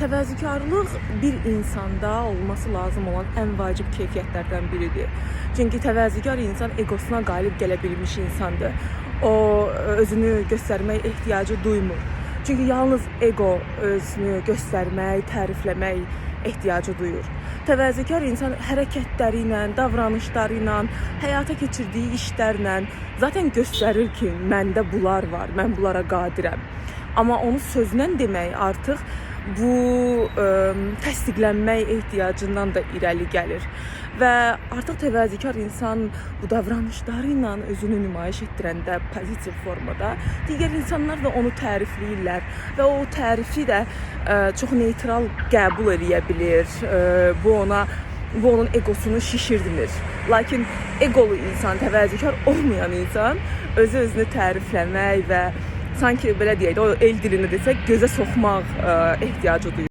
Təvazökarlıq bir insanda olması lazım olan ən vacib keyfiyyətlərdən biridir. Çünki təvazökar insan egosuna qalib gələ bilmiş insandır. O özünü göstərmək ehtiyacı duymur. Çünki yalnız ego özünü göstərmək, tərifləmək ehtiyacı duyur. Təvazökar insan hərəkətləri ilə, davranışları ilə, həyata keçirdiyi işlərlə zaten göstərir ki, məndə bunlar var, mən bunlara qadirəm. Amma onu sözlə demək artıq bu təsdiqlənmək ehtiyacından da irəli gəlir. Və artıq təvazökar insan bu davranışları ilə özünü nümayiş etdirəndə pozitiv formada digər insanlar da onu tərifləyirlər və o tərifi də çox neytral qəbul edə bilir. Bu onun egosunu şişirdir. Lakin egolu insan, təvazökar olmayan insan özünü tərifləmək və sanki belə deyək də, o el dilində desək, gözə soxmaq ehtiyacı duyur.